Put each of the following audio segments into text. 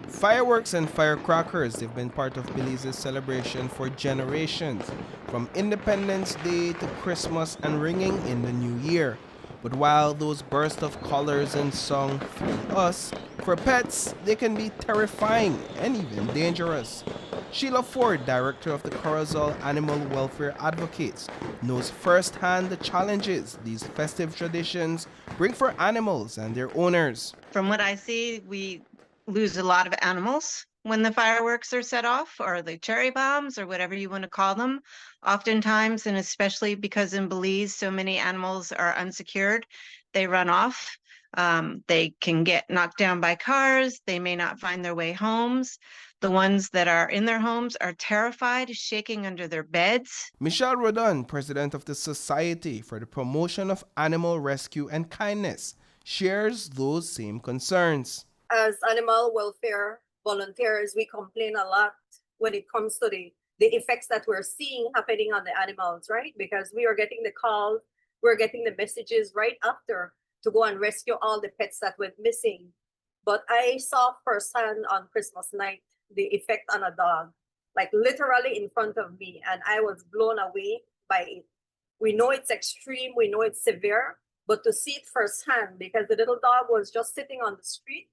Fireworks and firecrackers have been part of Belize's celebration for generations, from Independence Day to Christmas and ringing in the New Year. But while those bursts of colors and song thrill us, for pets, they can be terrifying and even dangerous. Sheila Ford, director of the Corozal Animal Welfare Advocates, knows firsthand the challenges these festive traditions bring for animals and their owners. From what I see, we lose a lot of animals when the fireworks are set off, or the cherry bombs, or whatever you want to call them. Oftentimes, and especially because in Belize so many animals are unsecured, they run off. They can get knocked down by cars. They may not find their way homes. The ones that are in their homes are terrified, shaking under their beds. Michelle Rodon, president of the Society for the Promotion of Animal Rescue and Kindness, shares those same concerns. As animal welfare volunteers, we complain a lot when it comes to the effects that we're seeing happening on the animals, right? Because we are getting the calls, we're getting the messages right after to go and rescue all the pets that went missing. But I saw firsthand on Christmas night the effect on a dog, like literally in front of me, and I was blown away by it. We know it's extreme, we know it's severe, but to see it firsthand, because the little dog was just sitting on the street,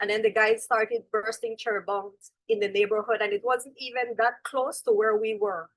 and then the guys started bursting cherry bombs in the neighborhood, and it wasn't even that close to where we were.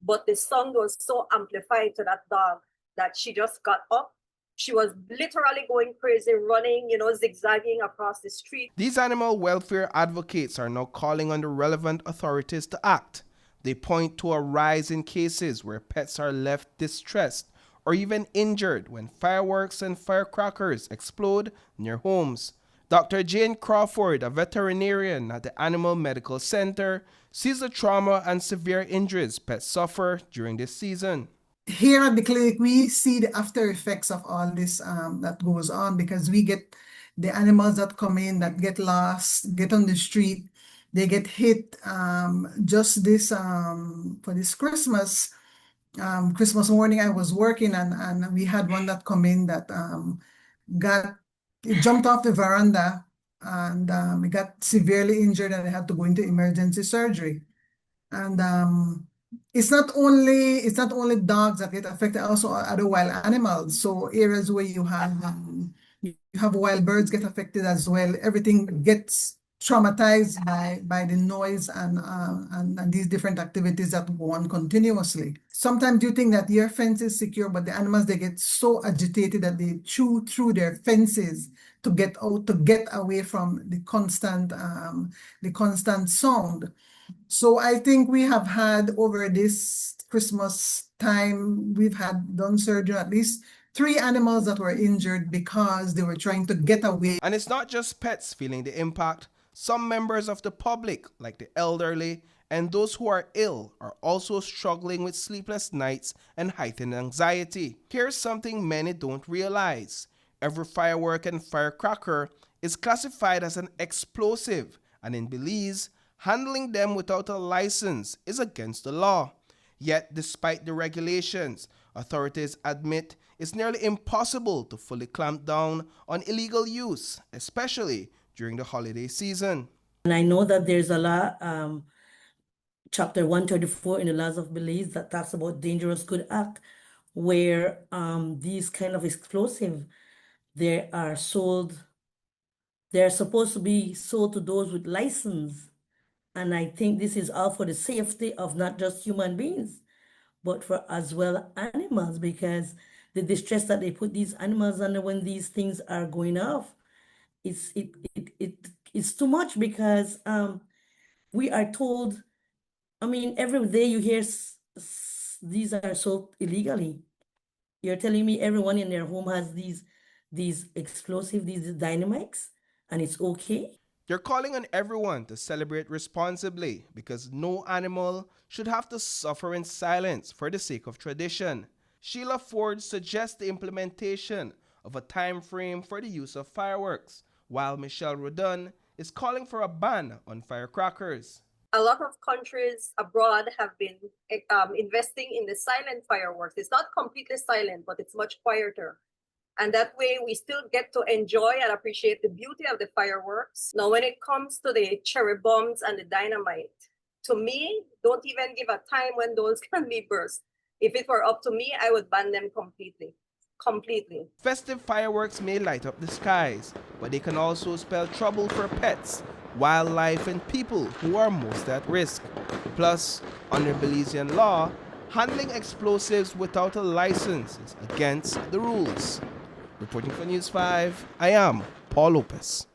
But the sound was so amplified to that dog that she just got up. She was literally going crazy, running, zigzagging across the street. These animal welfare advocates are now calling on the relevant authorities to act. They point to a rise in cases where pets are left distressed or even injured when fireworks and firecrackers explode near homes. Dr. Jane Crawford, a veterinarian at the Animal Medical Center, sees the trauma and severe injuries pets suffer during this season. Here at the clinic, we see the after effects of all this that goes on, because we get the animals that come in that get lost, get on the street, they get hit. Just this for this Christmas morning, I was working and we had one that come in that jumped off the veranda and he got severely injured and they had to go into emergency surgery. And it's not only dogs that get affected, also other wild animals. So areas where you have wild birds get affected as well. Everything gets traumatized by the noise and these different activities that go on continuously. Sometimes you think that your fence is secure, but the animals, they get so agitated that they chew through their fences to get out, to get away from the constant sound. So I think we have had, over this Christmas time, we've had done surgery at least 3 animals that were injured because they were trying to get away. And it's not just pets feeling the impact. Some members of the public, like the elderly and those who are ill, are also struggling with sleepless nights and heightened anxiety. Here's something many don't realize. Every firework and firecracker is classified as an explosive, and in Belize, handling them without a license is against the law. Yet, despite the regulations, authorities admit it's nearly impossible to fully clamp down on illegal use, especially during the holiday season. And I know that there's a law, Chapter 134 in the laws of Belize, that talks about dangerous good act, where these kind of explosive, they are sold, they're supposed to be sold to those with license. And I think this is all for the safety of not just human beings, but for as well animals, because the distress that they put these animals under when these things are going off, it's too much, because we are told, I mean, every day you hear these are sold illegally. You're telling me everyone in their home has these explosive, these dynamites, and it's okay? They're calling on everyone to celebrate responsibly because no animal should have to suffer in silence for the sake of tradition. Sheila Ford suggests the implementation of a time frame for the use of fireworks, while Michelle Rodon is calling for a ban on firecrackers. A lot of countries abroad have been investing in the silent fireworks. It's not completely silent, but it's much quieter. And that way we still get to enjoy and appreciate the beauty of the fireworks. Now, when it comes to the cherry bombs and the dynamite, to me, don't even give a time when those can be burst. If it were up to me, I would ban them completely. Completely. Festive fireworks may light up the skies, but they can also spell trouble for pets, wildlife, and people who are most at risk. Plus, under Belizean law, handling explosives without a license is against the rules. Reporting for News 5, I am Paul Lopez.